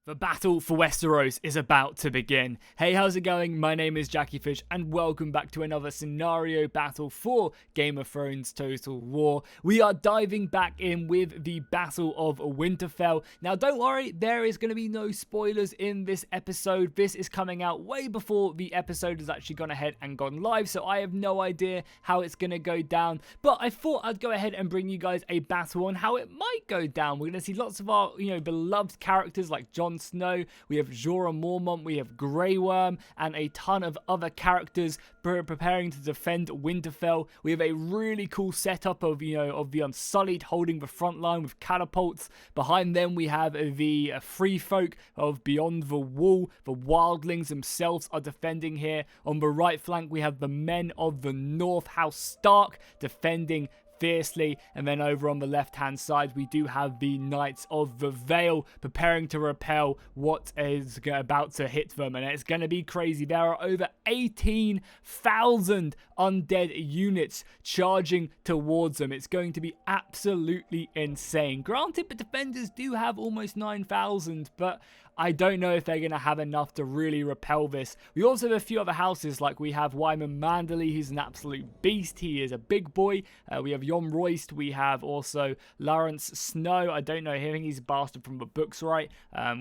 The battle for Westeros is about to begin. Hey, how's it going? My name is Jackie Fish and welcome back to another scenario battle for Game of Thrones Total War. We are diving back in with the Battle of Winterfell. Now, don't worry, there is going to be no spoilers in this episode. This is coming out way before the episode has actually gone ahead and gone live, so I have no idea how it's going to go down. But I thought I'd go ahead and bring you guys a battle on how it might go down. We're going to see lots of our, beloved characters like Jon Snow, we have Jorah Mormont, we have Grey Worm, and a ton of other characters preparing to defend Winterfell. We have a really cool setup of the Unsullied holding the front line with catapults. Behind them we have the free folk of Beyond the Wall. The wildlings themselves are defending here. On the right flank we have the men of the North, House Stark, defending fiercely, and then over on the left hand side we do have the Knights of the Vale preparing to repel what is about to hit them, and it's going to be crazy. There are over 18,000 undead units charging towards them. It's going to be absolutely insane. Granted, the defenders do have almost 9,000, but I don't know if they're going to have enough to really repel this. We also have a few other houses, like we have Wyman Manderley, who's an absolute beast. He is a big boy. We have Jon Royst. We have also Lawrence Snow. I don't know him. I think he's a bastard from the books, right?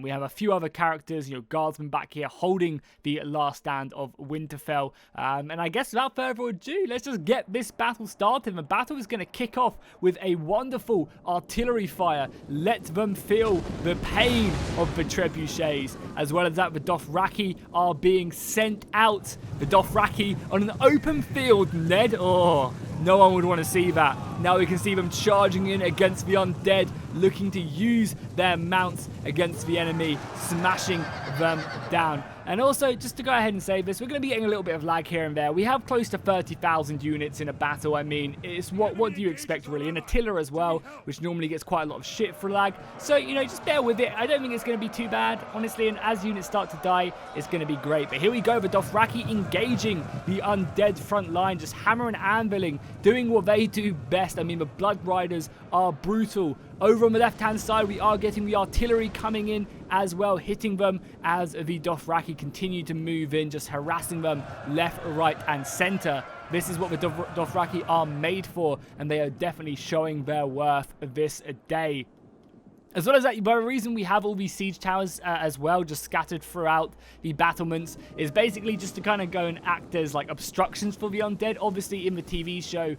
We have a few other characters, guardsmen back here holding the last stand of Winterfell. And I guess without further ado, let's just get this battle started. The battle is going to kick off with a wonderful artillery fire. Let them feel the pain of the trebuchets. As well as that, the Dothraki are being sent out. The Dothraki on an open field, Ned. Oh, no one would want to see that. Now we can see them charging in against the undead, looking to use their mounts against the enemy, smashing them down. And also, just to go ahead and say this, we're going to be getting a little bit of lag here and there. We have close to 30,000 units in a battle. I mean, it's what do you expect, really? And Attila as well, which normally gets quite a lot of shit for lag. So, just bear with it. I don't think it's going to be too bad, honestly. And as units start to die, it's going to be great. But here we go, the Dothraki engaging the undead front line, just hammering and anviling, doing what they do best. I mean, the Blood Riders are brutal. Over on the left-hand side, we are getting the artillery coming in as well, hitting them as the Dothraki continue to move in, just harassing them left, right, and center. This is what the Dothraki are made for, and they are definitely showing their worth this day. As well as that, the reason we have all these siege towers as well, just scattered throughout the battlements, is basically just to kind of go and act as like obstructions for the undead. Obviously, in the TV show,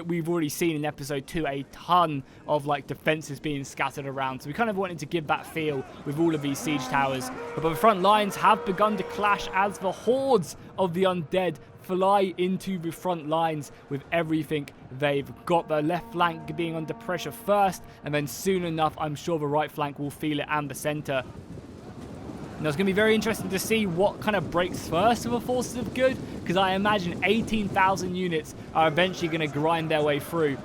we've already seen in episode 2 a ton of like defenses being scattered around, so we kind of wanted to give that feel with all of these siege towers. But the front lines have begun to clash as the hordes of the undead fly into the front lines with everything they've got. The left flank being under pressure first, and then soon enough I'm sure the right flank will feel it, and the center. Now, it's going to be very interesting to see what kind of breaks first of the forces of good, because I imagine 18,000 units are eventually going to grind their way through.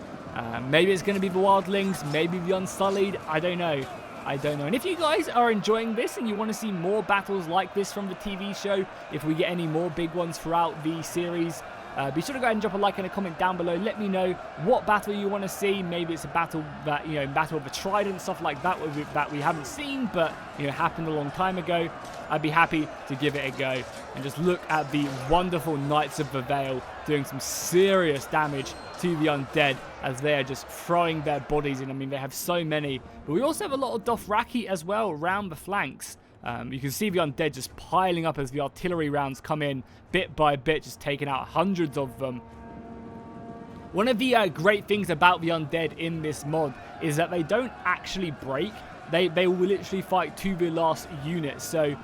Maybe it's going to be the wildlings, maybe the Unsullied, I don't know. And if you guys are enjoying this and you want to see more battles like this from the TV show, if we get any more big ones throughout the series, be sure to go ahead and drop a like and a comment down below. Let me know what battle you want to see. Maybe it's a battle that, Battle of the Trident, stuff like that that we haven't seen, but, happened a long time ago. I'd be happy to give it a go. And just look at the wonderful Knights of the Vale doing some serious damage to the undead as they are just throwing their bodies in. I mean, they have so many. But we also have a lot of Dothraki as well around the flanks. You can see the undead just piling up as the artillery rounds come in bit by bit, just taking out hundreds of them. One of the great things about the undead in this mod is that they don't actually break. They will literally fight to the last unit. So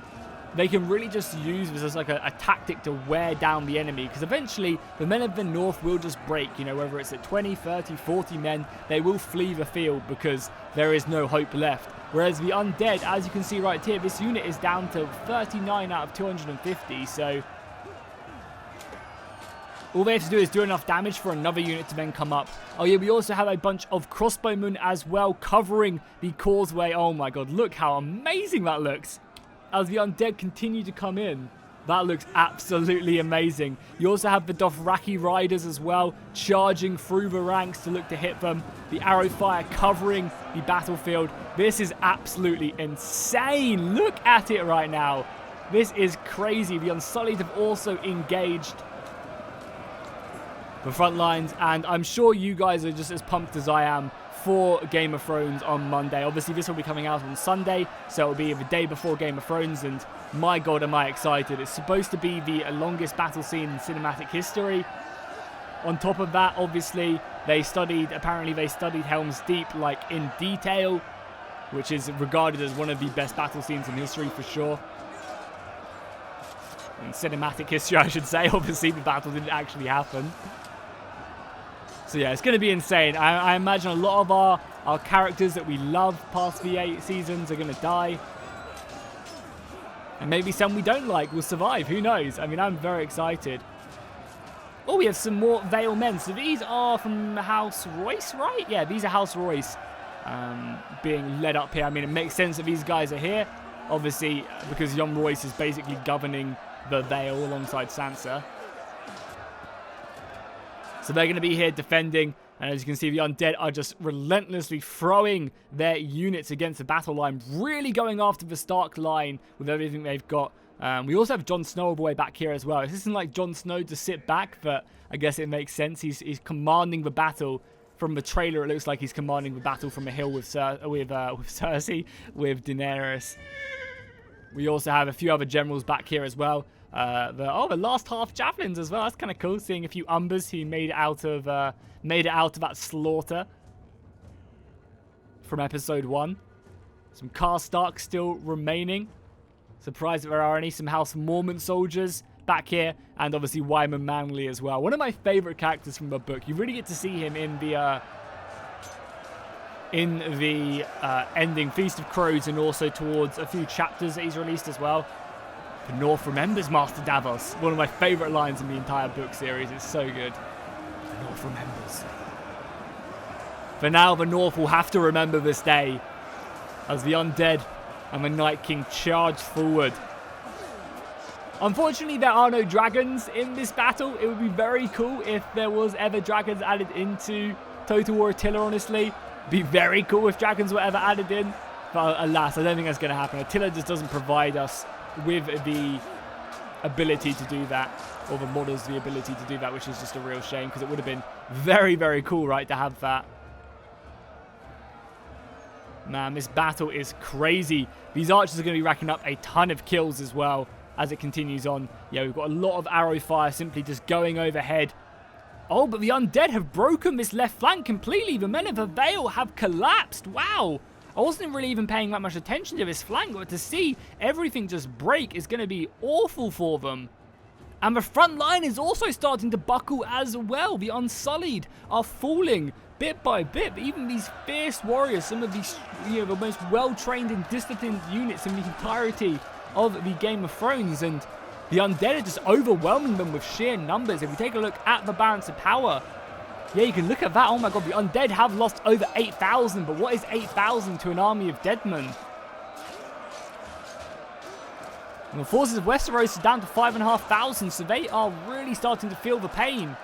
they can really just use this as like a tactic to wear down the enemy, because eventually the men of the North will just break. Whether it's at 20, 30, 40 men, they will flee the field because there is no hope left. Whereas the undead, as you can see right here, this unit is down to 39 out of 250, so all they have to do is do enough damage for another unit to then come up. Oh yeah, we also have a bunch of crossbowmen as well covering the causeway. Oh my god, look how amazing that looks. As the undead continue to come in, That looks absolutely amazing. You also have the Dothraki riders as well, charging through the ranks to look to hit them. The arrow fire covering the battlefield. This is absolutely insane. Look at it right now. This is crazy. The Unsullied have also engaged the front lines, and I'm sure you guys are just as pumped as I am for Game of Thrones on Monday. Obviously, this will be coming out on Sunday, so it'll be the day before Game of Thrones, and my god, am I excited. It's supposed to be the longest battle scene in cinematic history. On top of that, obviously, apparently they studied Helm's Deep, like, in detail, which is regarded as one of the best battle scenes in history for sure. In cinematic history, I should say. Obviously, the battle didn't actually happen. So yeah, it's going to be insane. I imagine a lot of our characters that we love past the 8 seasons are going to die. And maybe some we don't like will survive. Who knows? I mean, I'm very excited. Oh, we have some more Vale men. So these are from House Royce, right? Yeah, these are House Royce being led up here. I mean, it makes sense that these guys are here. Obviously, because Young Royce is basically governing the Vale alongside Sansa. So they're going to be here defending, and as you can see, the undead are just relentlessly throwing their units against the battle line, really going after the Stark line with everything they've got. We also have Jon Snow all the way back here as well. This isn't like Jon Snow to sit back, but I guess it makes sense. He's commanding the battle. From the trailer, it looks like he's commanding the battle from a hill with Cersei, with Daenerys. We also have a few other generals back here as well. The last half javelins as well. That's kind of cool. Seeing a few Umbers who made it out of that slaughter from episode 1. Some Karstark still remaining. Surprised that there are any. Some House Mormont soldiers back here, and obviously Wyman Manley as well. One of my favorite characters from the book. You really get to see him in the ending Feast of Crows, and also towards a few chapters that he's released as well. The North remembers Master Davos. One of my favorite lines in the entire book series. It's so good. The North remembers. For now, the North will have to remember this day as the undead and the Night King charge forward. Unfortunately, there are no dragons in this battle. It would be very cool if there was ever dragons added into Total War Attila, honestly. It'd be very cool if dragons were ever added in. But alas, I don't think that's going to happen. Attila just doesn't provide us with the ability to do that, or the models the ability to do that, which is just a real shame, because it would have been very, very cool, right, to have that. Man, this battle is crazy. These archers are going to be racking up a ton of kills as well as it continues on. Yeah, we've got a lot of arrow fire simply just going overhead. Oh, but the undead have broken this left flank completely. The men of the Vale have collapsed. Wow. I wasn't really even paying that much attention to this flank, but to see everything just break is going to be awful for them. And the front line is also starting to buckle as well. The Unsullied are falling bit by bit. Even these fierce warriors, some of these, the most well-trained and disciplined units in the entirety of the Game of Thrones, and the undead are just overwhelming them with sheer numbers. If you take a look at the balance of power, yeah, you can look at that. Oh my god, the undead have lost over 8,000, but what is 8,000 to an army of dead men? And the forces of Westeros are down to 5,500, so they are really starting to feel the pain.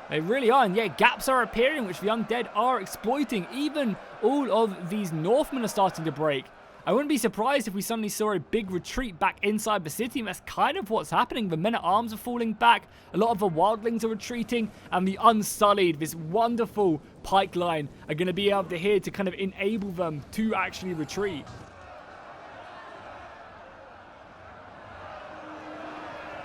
They really are, and yeah, gaps are appearing, which the undead are exploiting. Even all of these Northmen are starting to break. I wouldn't be surprised if we suddenly saw a big retreat back inside the city, and that's kind of what's happening. The men-at-arms are falling back, a lot of the wildlings are retreating, and the Unsullied, this wonderful pike line, are going to be able to here to kind of enable them to actually retreat.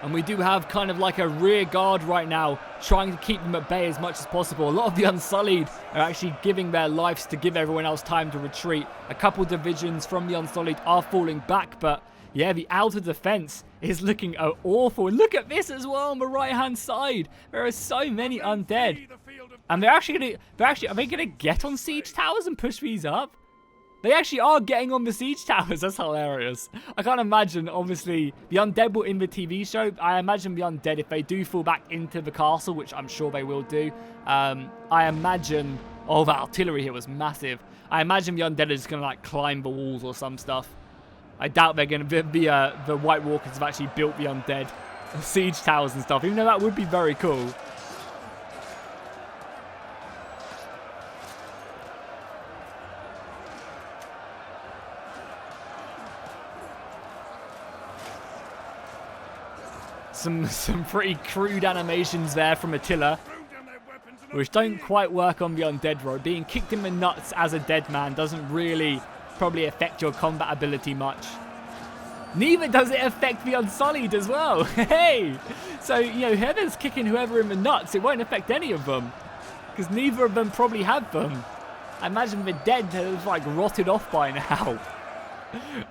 And we do have kind of like a rear guard right now, trying to keep them at bay as much as possible. A lot of the Unsullied are actually giving their lives to give everyone else time to retreat. A couple divisions from the Unsullied are falling back, but yeah, the outer defense is looking awful. And look at this as well on the right-hand side. There are so many undead. And are they gonna get on siege towers and push these up? They actually are getting on the siege towers. That's hilarious. I can't imagine, obviously, the undead will in the TV show. I imagine the undead, if they do fall back into the castle, which I'm sure they will do, I imagine... Oh, that artillery here was massive. I imagine the undead are just going to, like, climb the walls or some stuff. I doubt they're going to... The White Walkers have actually built the undead siege towers and stuff, even though that would be very cool. Some pretty crude animations there from Attila, which don't quite work on the undead road. Being kicked in the nuts as a dead man doesn't really probably affect your combat ability much. Neither does it affect the Unsullied as well. Hey! So, you know, whoever's kicking whoever in the nuts, it won't affect any of them. Because neither of them probably have them. I imagine the dead have, like, rotted off by now.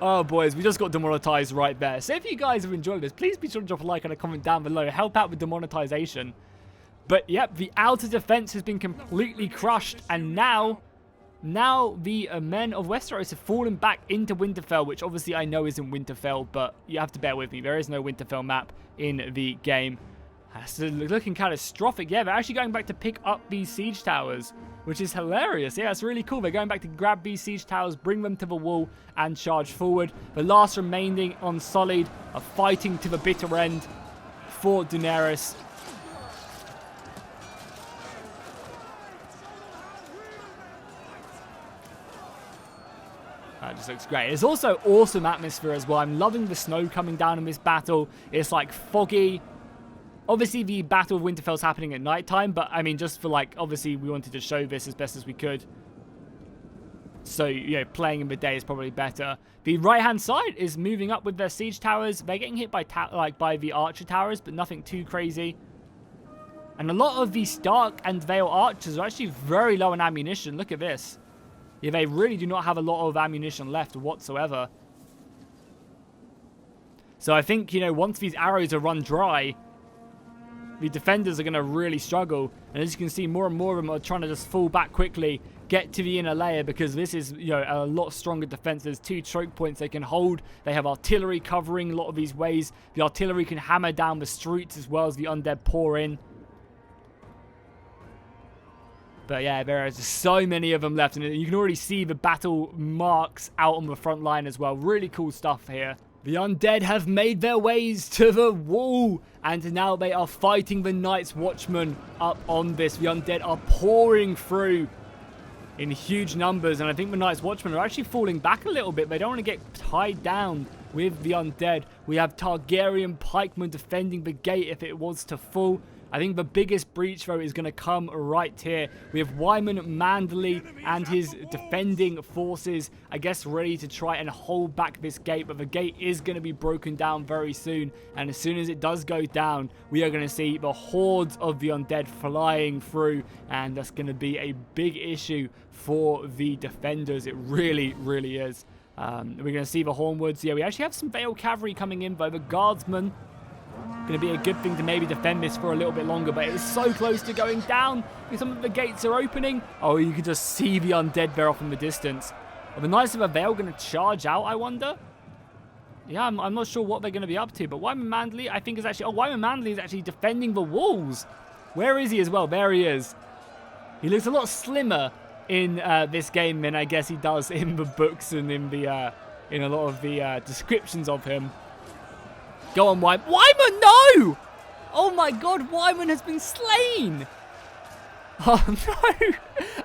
Oh, boys, we just got demonetized right there. So if you guys have enjoyed this, please be sure to drop a like and a comment down below. Help out with demonetization. But, yep, the outer defense has been completely crushed. And now the men of Westeros have fallen back into Winterfell, which obviously I know isn't Winterfell, but you have to bear with me. There is no Winterfell map in the game. So looking catastrophic. Yeah, they're actually going back to pick up these siege towers, which is hilarious. Yeah, it's really cool. They're going back to grab these siege towers, bring them to the wall, and charge forward. The last remaining Unsullied are fighting to the bitter end for Daenerys. That just looks great. It's also awesome atmosphere as well. I'm loving the snow coming down in this battle. It's like foggy. Obviously, the Battle of Winterfell is happening at nighttime, but I mean, just for like, obviously, we wanted to show this as best as we could. So, you know, playing in the day is probably better. The right-hand side is moving up with their siege towers. They're getting hit by by the archer towers, but nothing too crazy. And a lot of the Stark and Vale archers are actually very low on ammunition. Look at this. Yeah, they really do not have a lot of ammunition left whatsoever. So I think, you know, once these arrows are run dry, the defenders are going to really struggle. And as you can see, more and more of them are trying to just fall back quickly, get to the inner layer, because this is, you know, a lot stronger defense. There's 2 choke points they can hold. They have artillery covering a lot of these ways. The artillery can hammer down the streets as well as the undead pour in. But yeah, there are just so many of them left, and you can already see the battle marks out on the front line as well. Really cool stuff here. The undead have made their ways to the wall, and now they are fighting the Night's Watchmen up on this. The undead are pouring through in huge numbers, and I think the Night's Watchmen are actually falling back a little bit. They don't want to get tied down with the undead. We have Targaryen pikemen defending the gate if it was to fall. I think the biggest breach, though, is going to come right here. We have Wyman Manderley and his defending forces, I guess, ready to try and hold back this gate. But the gate is going to be broken down very soon. And as soon as it does go down, we are going to see the hordes of the undead flying through. And that's going to be a big issue for the defenders. It really, really is. We're going to see the Hornwoods. Yeah, we actually have some Vale cavalry coming in, though. The guardsmen going to be a good thing to maybe defend this for a little bit longer, but it is so close to going down. Some of the gates are opening. Oh, you can just see the undead there off in the distance. Are the Knights of the Vale going to charge out, I wonder? Yeah, I'm not sure what they're going to be up to, but Wyman Manderley, I think, is actually... Oh, Wyman Manderley is actually defending the walls. Where is he as well? There he is. He looks a lot slimmer in this game than I guess he does in the books and in the in a lot of the descriptions of him. Go on, Wyman. Wyman, no! Oh my god, Wyman has been slain! Oh no!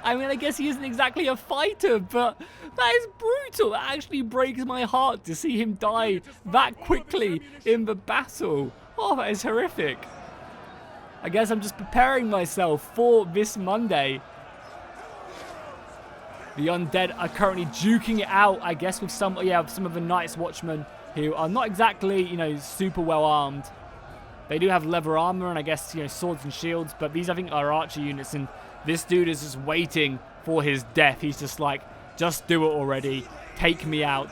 I mean, I guess he isn't exactly a fighter, but that is brutal. That actually breaks my heart to see him die that quickly in the battle. Oh, that is horrific. I guess I'm just preparing myself for this Monday. The undead are currently duking it out, I guess, with some of the Night's Watchmen, who are not exactly, you know, super well armed. They do have leather armor and I guess, you know, swords and shields, but these I think are archer units, and this dude is just waiting for his death. He's just like, just do it already. Take me out.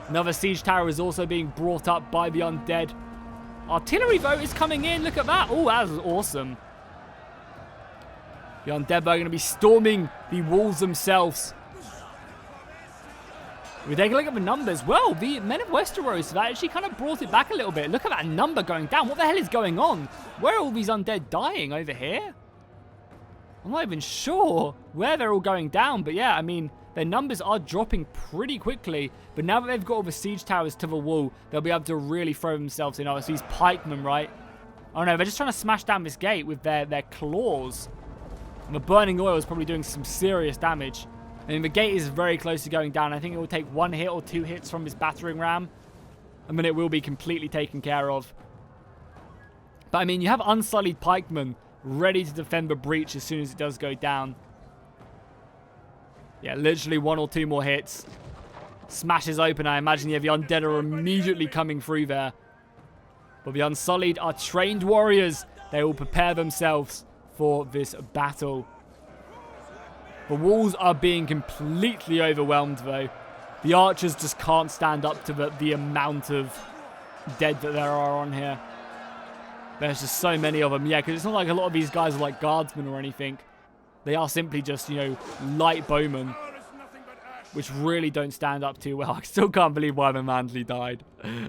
Another siege tower is also being brought up by the undead. Artillery though is coming in. Look at that. Oh, that was awesome. The undead are going to be storming the walls themselves. We take a look at the numbers. Well, the men of Westeros have actually kind of brought it back a little bit. Look at that number going down. What the hell is going on? Where are all these undead dying? Over here? I'm not even sure where they're all going down. But yeah, I mean, their numbers are dropping pretty quickly. But now that they've got all the siege towers to the wall, they'll be able to really throw themselves in. Oh, it's these pikemen, right? Oh no, they're just trying to smash down this gate with their claws. And the burning oil is probably doing some serious damage. I mean, the gate is very close to going down. I think it will take 1 hit or 2 hits from this battering ram. And then it will be completely taken care of. But I mean, you have unsullied pikemen ready to defend the breach as soon as it does go down. Yeah, literally 1 or 2 more hits. Smashes open. I imagine, yeah, the undead are immediately coming through there. But the Unsullied are trained warriors. They will prepare themselves for this battle. The walls are being completely overwhelmed, though. The archers just can't stand up to the amount of dead that there are on here. There's just so many of them. Yeah, because it's not like a lot of these guys are like guardsmen or anything. They are simply just, you know, light bowmen, which really don't stand up too well. I still can't believe why the Manley died.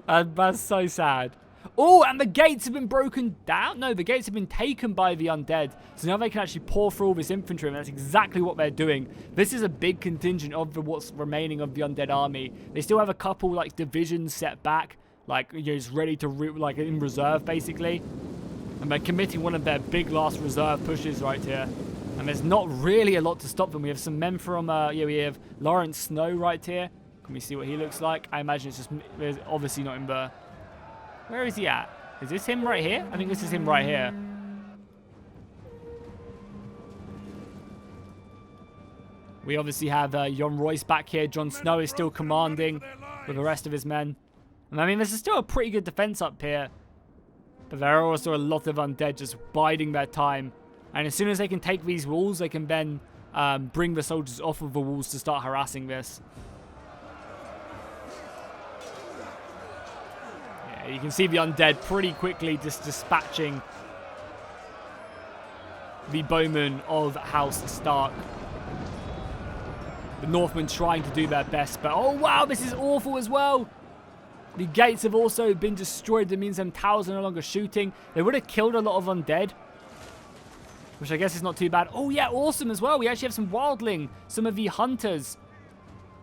That's so sad. Oh, and the gates have been broken down. No, the gates have been taken by the undead. So now they can actually pour through all this infantry, and that's exactly what they're doing. This is a big contingent of what's remaining of the undead army. They still have a couple, like, divisions set back, like, you know, just ready to, like, in reserve, basically. And they're committing one of their big last reserve pushes right here. And there's not really a lot to stop them. We have some men from, yeah, we have Lawrence Snow right here. Can we see what he looks like? I imagine it's just, there's obviously not in the... Where is he at? Is this him right here? I think this is him right here. We obviously have Jon Royce back here. Jon Snow is still commanding with the rest of his men. And I mean, this is still a pretty good defense up here. But there are also a lot of undead just biding their time. And as soon as they can take these walls, they can then bring the soldiers off of the walls to start harassing this. Yeah, you can see the undead pretty quickly just dispatching the bowmen of House Stark. The Northmen trying to do their best, but oh wow, this is awful as well. The gates have also been destroyed. That means them towers are no longer shooting. They would have killed a lot of undead, which I guess is not too bad. Oh yeah, awesome as well. We actually have some wildling. Some of the hunters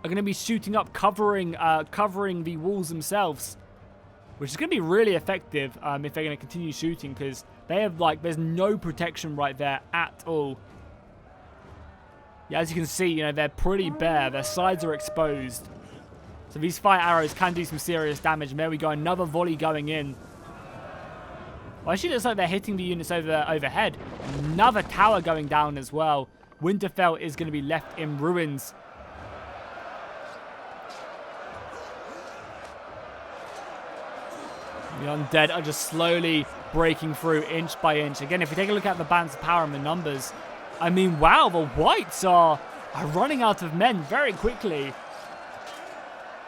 are going to be shooting up, covering the walls themselves, which is going to be really effective if they're going to continue shooting, because they have, like, there's no protection right there at all. Yeah, as you can see, you know, they're pretty bare. Their sides are exposed. So these fire arrows can do some serious damage. And there we go, another volley going in. Well, actually, it looks like they're hitting the units overhead. Another tower going down as well. Winterfell is going to be left in ruins. The undead are just slowly breaking through inch by inch. Again, if we take a look at the balance of power and the numbers, I mean, wow, the whites are running out of men very quickly.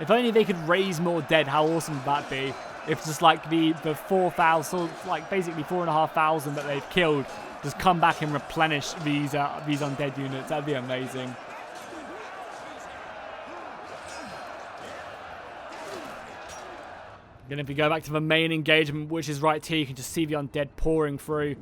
If only they could raise more dead, how awesome would that be? If just like the 4,000, like basically 4,500 that they've killed, just come back and replenish these undead units. That'd be amazing. Again, if we go back to the main engagement, which is right here, you can just see the undead pouring through.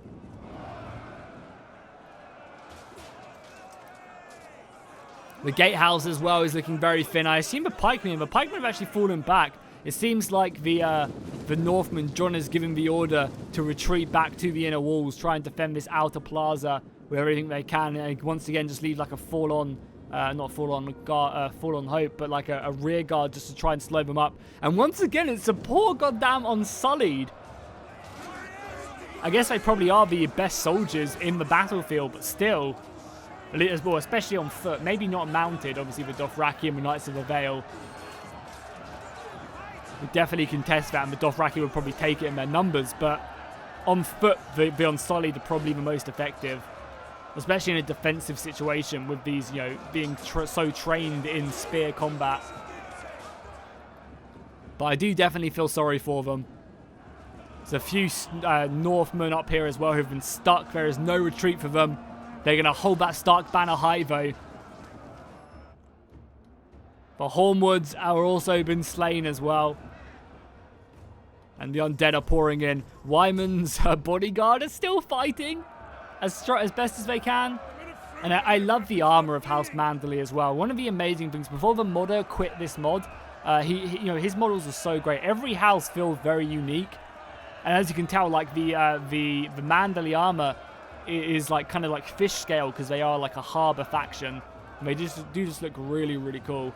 The gatehouse as well is looking very thin. I assume the pikemen have actually fallen back. It seems like the Northmen, Jon has given the order to retreat back to the inner walls, try and defend this outer plaza with everything they can, and once again just leave like a fallen hope, but like a rear guard just to try and slow them up. And once again, it's a poor goddamn Unsullied. I guess they probably are the best soldiers in the battlefield, but still, well, especially on foot, maybe not mounted. Obviously, the Dothraki and the Knights of the Vale would definitely contest that, and the Dothraki would probably take it in their numbers, but on foot, the Unsullied are probably the most effective, especially in a defensive situation with these, you know, being so trained in spear combat. But I do definitely feel sorry for them. There's a few Northmen up here as well who've been stuck. There is no retreat for them. They're going to hold that Stark banner high, though. The Hornwoods are also been slain as well. And the undead are pouring in. Wyman's bodyguard is still fighting as best as they can. And I love the armor of House Manderley as well. One of the amazing things, before the modder quit this mod, you know, his models are so great. Every house feels very unique. And as you can tell, like the Manderley armor is like kind of like fish scale because they are like a harbor faction. And they just look really, really cool.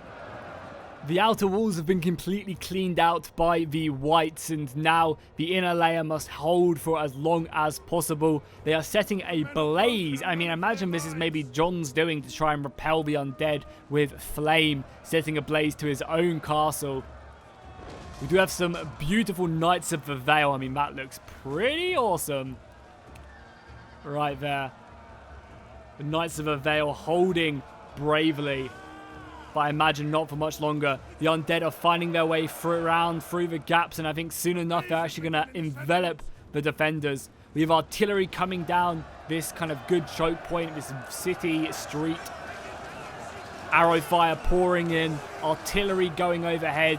The outer walls have been completely cleaned out by the whites, and now the inner layer must hold for as long as possible. They are setting a blaze. I mean, imagine this is maybe Jon's doing to try and repel the undead with flame, setting a blaze to his own castle. We do have some beautiful Knights of the Vale. I mean, that looks pretty awesome. Right there. The Knights of the Vale holding bravely. But I imagine not for much longer. The undead are finding their way through the gaps, and I think soon enough they're actually going to envelop the defenders. We have artillery coming down this kind of good choke point, this city street. Arrow fire pouring in, artillery going overhead.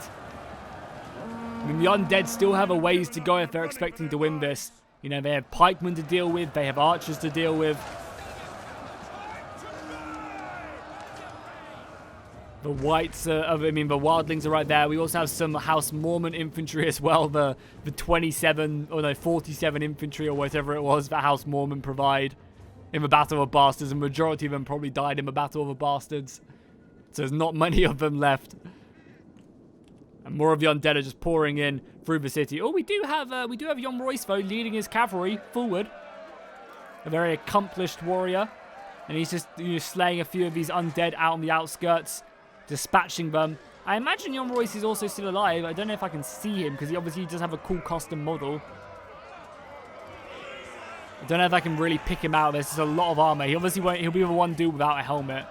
I mean, the undead still have a ways to go if they're expecting to win this. You know, they have pikemen to deal with, they have archers to deal with. The whites, the wildlings are right there. We also have some House Mormon infantry as well. The 47 infantry or whatever it was that House Mormon provide in the Battle of Bastards. A majority of them probably died in the Battle of the Bastards. So there's not many of them left. And more of the undead are just pouring in through the city. Oh, we do have Jon Royce though leading his cavalry forward. A very accomplished warrior. And he's just slaying a few of these undead out on the outskirts. Dispatching them. I imagine Jon Royce is also still alive. I don't know if I can see him because he obviously does have a cool custom model. I don't know if I can really pick him out. There's just a lot of armor. He obviously won't. He'll be the one dude without a helmet,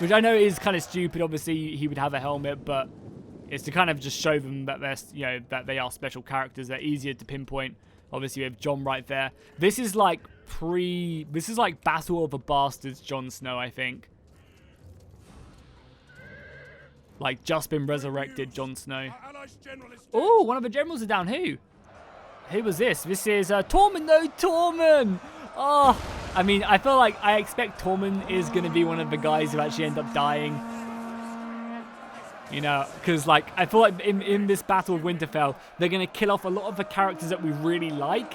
which I know is kind of stupid. Obviously, he would have a helmet, but it's to kind of just show them that they're, that they are special characters. They're easier to pinpoint. Obviously, we have Jon right there. This is like Battle of the Bastards Jon Snow, I think. Like, just been resurrected Jon Snow. Oh, one of the generals are down. Who was this? This is Tormund. No, Tormund. Oh, I mean, I feel like I expect Tormund is going to be one of the guys who actually end up dying. You know, because, like, I feel like in this Battle of Winterfell, they're going to kill off a lot of the characters that we really like,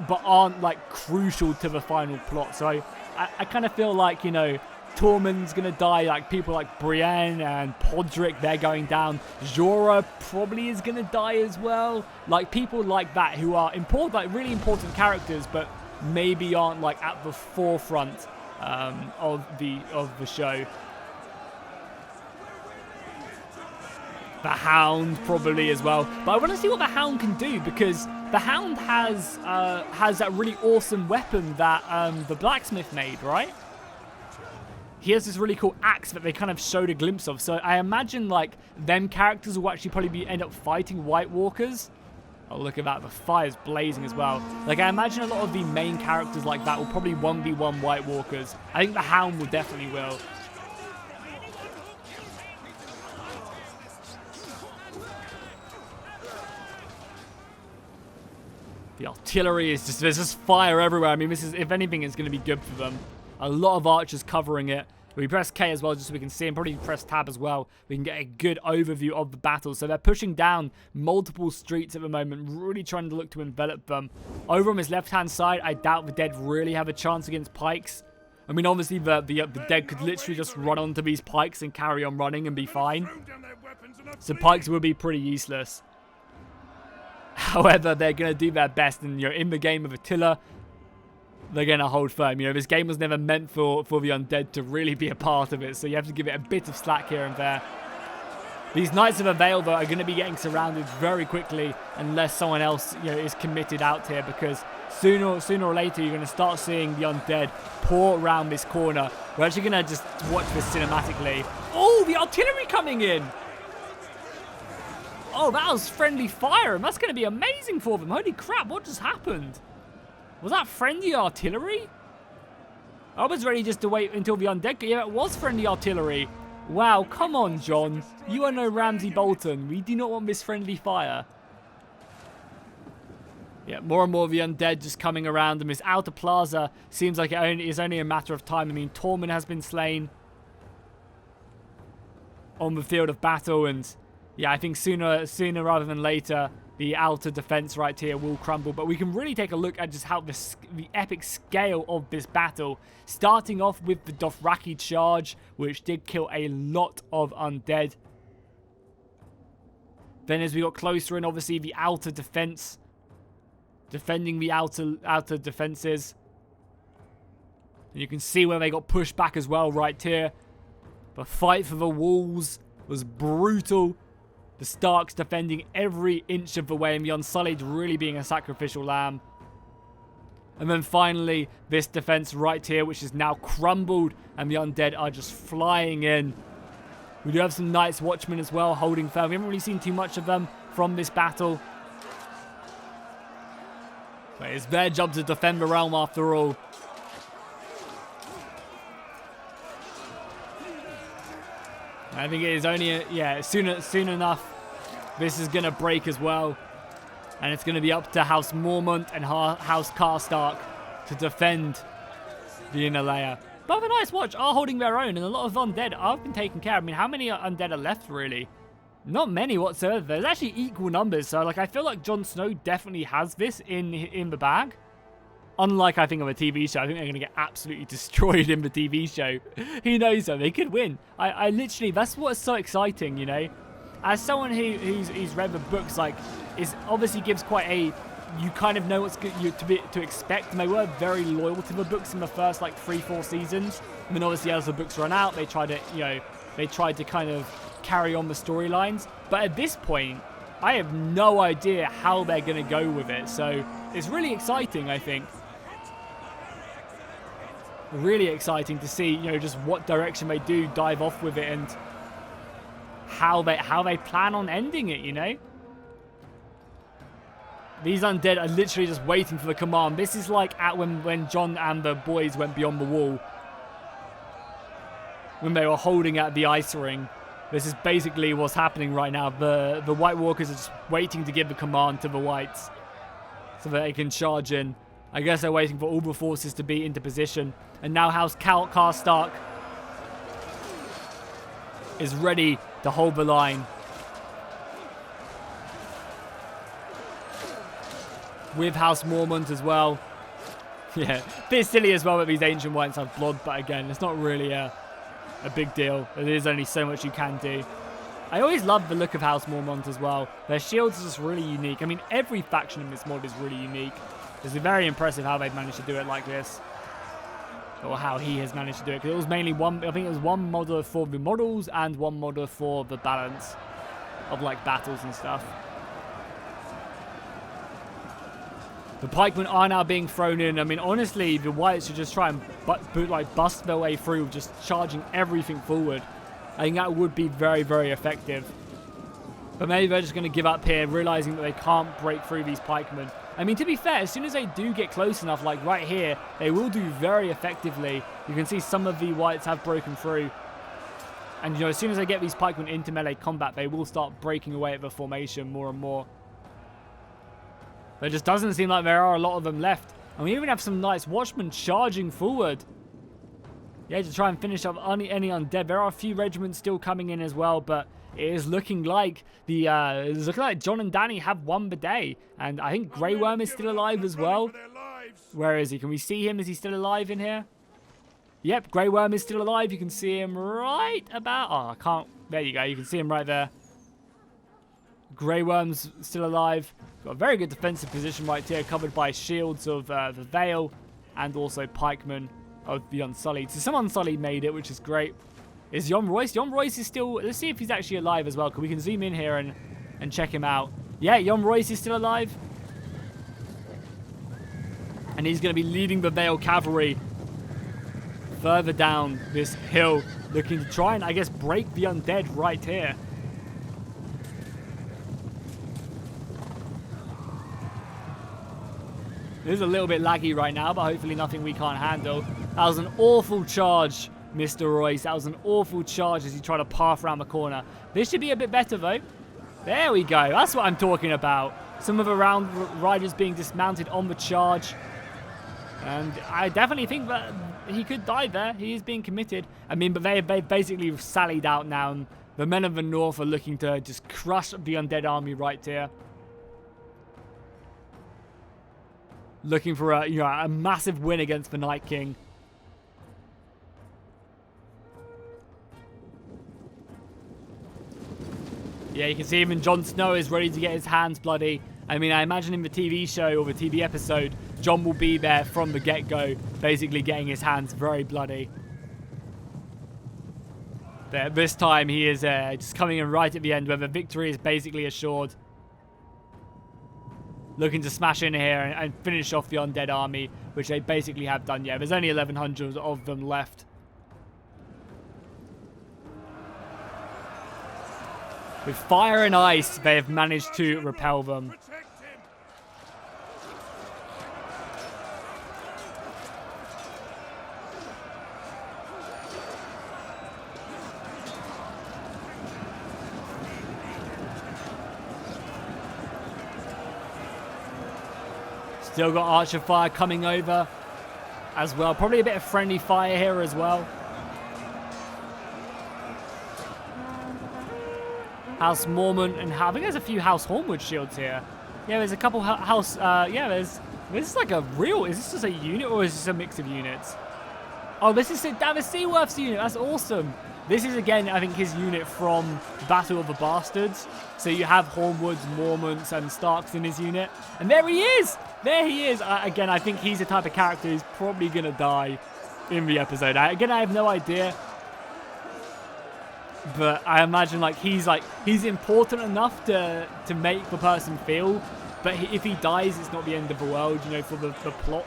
but aren't, like, crucial to the final plot. So I kind of feel like, you know, Tormund's going to die, like people like Brienne and Podrick, they're going down. Jorah probably is going to die as well. Like people like that who are important, like really important characters, but maybe aren't like at the forefront of the show. The Hound probably as well. But I want to see what the Hound can do because the Hound has that really awesome weapon that the blacksmith made, right? He has this really cool axe that they kind of showed a glimpse of. So I imagine like them characters will actually probably end up fighting White Walkers. Oh, look at that. The fire's blazing as well. Like I imagine a lot of the main characters like that will probably 1v1 White Walkers. I think the Hound will definitely will. The artillery is just, there's just fire everywhere. I mean, this is, if anything, it's going to be good for them. A lot of archers covering it. We press K as well just so we can see, and probably press tab as well. We can get a good overview of the battle. So they're pushing down multiple streets at the moment, really trying to look to envelop them. Over on his left-hand side, I doubt the dead really have a chance against pikes. I mean, obviously, the dead could literally just run onto these pikes and carry on running and be fine. So pikes will be pretty useless. However, they're going to do their best, and you know, in the game of Attila, they're going to hold firm. You know, this game was never meant for the undead to really be a part of it, so you have to give it a bit of slack here and there. These Knights of the Vale, though, are going to be getting surrounded very quickly unless someone else, you know, is committed out here, because sooner or later you're going to start seeing the undead pour around this corner. We're actually going to just watch this cinematically. Oh, the artillery coming in! Oh, that was friendly fire, and that's going to be amazing for them. Holy crap, what just happened? Was that friendly artillery? I was ready just to wait until the undead... Yeah, it was friendly artillery. Wow, come on, Jon. You are no Ramsay Bolton. We do not want this friendly fire. Yeah, more and more of the undead just coming around them. This outer plaza seems like it is only a matter of time. I mean, Tormund has been slain on the field of battle, and yeah, I think sooner rather than later, the outer defense right here will crumble. But we can really take a look at just how the epic scale of this battle, starting off with the Dothraki charge, which did kill a lot of undead. Then as we got closer in, obviously the outer defense, defending the outer defenses. And you can see where they got pushed back as well right here. The fight for the walls was brutal. The Starks defending every inch of the way, and the Unsullied really being a sacrificial lamb. And then finally, this defense right here, which is now crumbled, and the undead are just flying in. We do have some Night's Watchmen as well, holding firm. We haven't really seen too much of them from this battle. But it's their job to defend the realm after all. I think it is only, soon enough, this is going to break as well. And it's going to be up to House Mormont and House Karstark to defend the inner layer. But the Night's Watch are holding their own, and a lot of undead have been taken care of. I mean, how many undead are left, really? Not many whatsoever. There's actually equal numbers, so like I feel like Jon Snow definitely has this in the bag. Unlike, I think, of a TV show. I think they're going to get absolutely destroyed in the TV show. Who knows, though? They could win. I literally, that's what's so exciting, you know? As someone who's read the books, like, obviously gives quite a... You kind of know what's to expect. And they were very loyal to the books in the first, like, 3-4 seasons. And then, obviously, as the books run out, they tried to kind of carry on the storylines. But at this point, I have no idea how they're going to go with it. So, it's really exciting, I think. Really exciting to see, you know, just what direction they do dive off with it and how they plan on ending it, you know? These undead are literally just waiting for the command. This is like at when Jon and the boys went beyond the wall. When they were holding at the ice ring. This is basically what's happening right now. The White Walkers are just waiting to give the command to the Whites so that they can charge in. I guess they're waiting for all the forces to be into position. And now House Karstark is ready to hold the line. With House Mormont as well. Yeah, a bit silly as well that these Ancient Whites have blood, but again, it's not really a big deal. There is only so much you can do. I always love the look of House Mormont as well. Their shields are just really unique. I mean, every faction in this mod is really unique. It's very impressive how they've managed to do it like this. Or how he has managed to do it. Because it was mainly I think it was one model for the models and one model for the balance of like battles and stuff. The pikemen are now being thrown in. I mean, honestly, the Whites should just try and bust their way through, just charging everything forward. I think that would be very, very effective. But maybe they're just going to give up here, realizing that they can't break through these pikemen. I mean, to be fair, as soon as they do get close enough, like right here, they will do very effectively. You can see some of the Whites have broken through. And, you know, as soon as they get these pikemen into melee combat, they will start breaking away at the formation more and more. But it just doesn't seem like there are a lot of them left. And we even have some Night's Watchmen charging forward. Yeah, to try and finish up any undead. There are a few regiments still coming in as well, but it is looking like Jon and Dany have won the day. And I think Grey Worm is still alive as well. Where is he? Can we see him? Is he still alive in here? Yep, Grey Worm is still alive. You can see him right about... Oh, I can't... There you go. You can see him right there. Grey Worm's still alive. Got a very good defensive position right here, covered by shields of the Vale and also pikemen of the Unsullied. So some Unsullied made it, which is great. Is Jon Royce? Jon Royce is still... Let's see if he's actually alive as well, because we can zoom in here and check him out. Yeah, Jon Royce is still alive. And he's going to be leading the Vale Cavalry further down this hill, looking to try and, I guess, break the undead right here. It is a little bit laggy right now, but hopefully nothing we can't handle. That was an awful charge, Mr. Royce. That was an awful charge as he tried to path around the corner. This should be a bit better, though. There we go. That's what I'm talking about. Some of the round riders being dismounted on the charge. And I definitely think that he could die there. He is being committed. I mean, but they've basically sallied out now. And the men of the north are looking to just crush the undead army right here. Looking for a massive win against the Night King. Yeah, you can see even Jon Snow is ready to get his hands bloody. I mean, I imagine in the TV show or the TV episode, Jon will be there from the get-go, basically getting his hands very bloody. There, this time he is just coming in right at the end where the victory is basically assured. Looking to smash in here and finish off the undead army, which they basically have done. Yeah, there's only 1,100 of them left. With fire and ice, they have managed to repel them. Still got archer fire coming over as well. Probably a bit of friendly fire here as well. House Mormont and I think there's a few House Hornwood shields here. Yeah, there's a couple house. Yeah, this is like a real. Is this just a unit or is this a mix of units? Oh, this is Daenerys Seaworth's unit. That's awesome. This is again, I think, his unit from Battle of the Bastards. So you have Hornwoods, Mormonts, and Starks in his unit, and there he is. There he is. Again, I think he's the type of character who's probably gonna die in the episode. Again, I have no idea. But I imagine he's important enough to make the person feel. But if he dies, it's not the end of the world, you know, for the plot.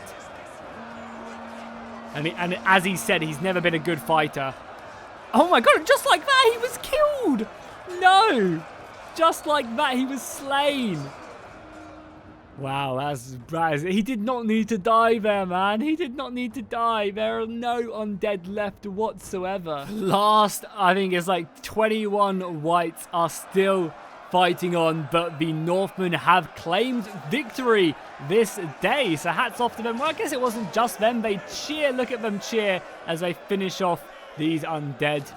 And as he said, he's never been a good fighter. Oh my god, just like that, he was killed! No! Just like that, he was slain. Wow, that's he did not need to die there, man. He did not need to die. There are no undead left whatsoever. Last, I think it's like 21 whites are still fighting on, but the Northmen have claimed victory this day. So hats off to them. Well, I guess it wasn't just them. They cheer. Look at them cheer as they finish off these undead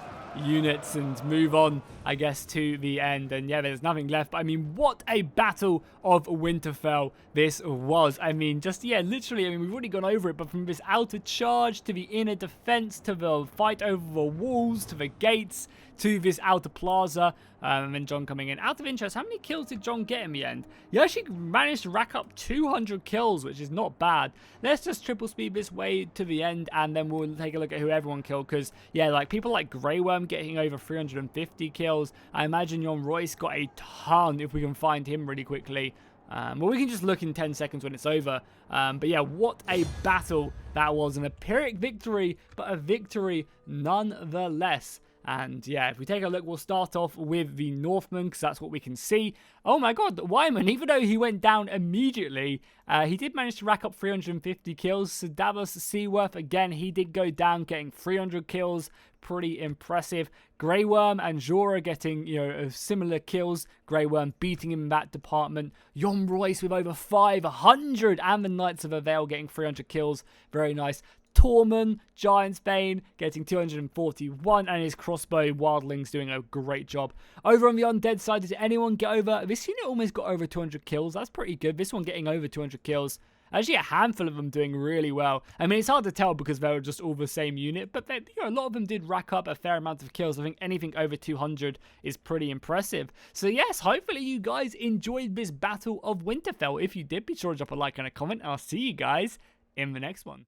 units and move on, I guess, to the end. And yeah, there's nothing left. But I mean, what a battle of Winterfell this was. I mean, just, yeah, literally, I mean, we've already gone over it, but from this outer charge to the inner defense to the fight over the walls to the gates to this outer plaza, and then Jon coming in. Out of interest, how many kills did Jon get in the end? He actually managed to rack up 200 kills, which is not bad. Let's just triple speed this way to the end, and then we'll take a look at who everyone killed, because, yeah, like, people like Grey Worm getting over 350 kills. I imagine Jon Royce got a ton if we can find him really quickly. Well, we can just look in 10 seconds when it's over. But yeah, what a battle that was. An Pyrrhic victory, but a victory nonetheless. And yeah, if we take a look, we'll start off with the Northman, because that's what we can see. Oh my god, Wyman, even though he went down immediately, he did manage to rack up 350 kills. So Daenerys Seaworth, again, he did go down, getting 300 kills. Pretty impressive. Grey Worm and Jorah getting, you know, similar kills. Grey Worm beating him in that department. Jon Royce with over 500, and the Knights of the Vale getting 300 kills. Very nice. Tormund, Giantsbane, getting 241, and his crossbow wildlings doing a great job. Over on the undead side, did anyone get over? This unit almost got over 200 kills. That's pretty good. This one getting over 200 kills. Actually, a handful of them doing really well. I mean, it's hard to tell because they were just all the same unit, but they, you know, a lot of them did rack up a fair amount of kills. I think anything over 200 is pretty impressive. So yes, hopefully you guys enjoyed this Battle of Winterfell. If you did, be sure to drop a like and a comment, and I'll see you guys in the next one.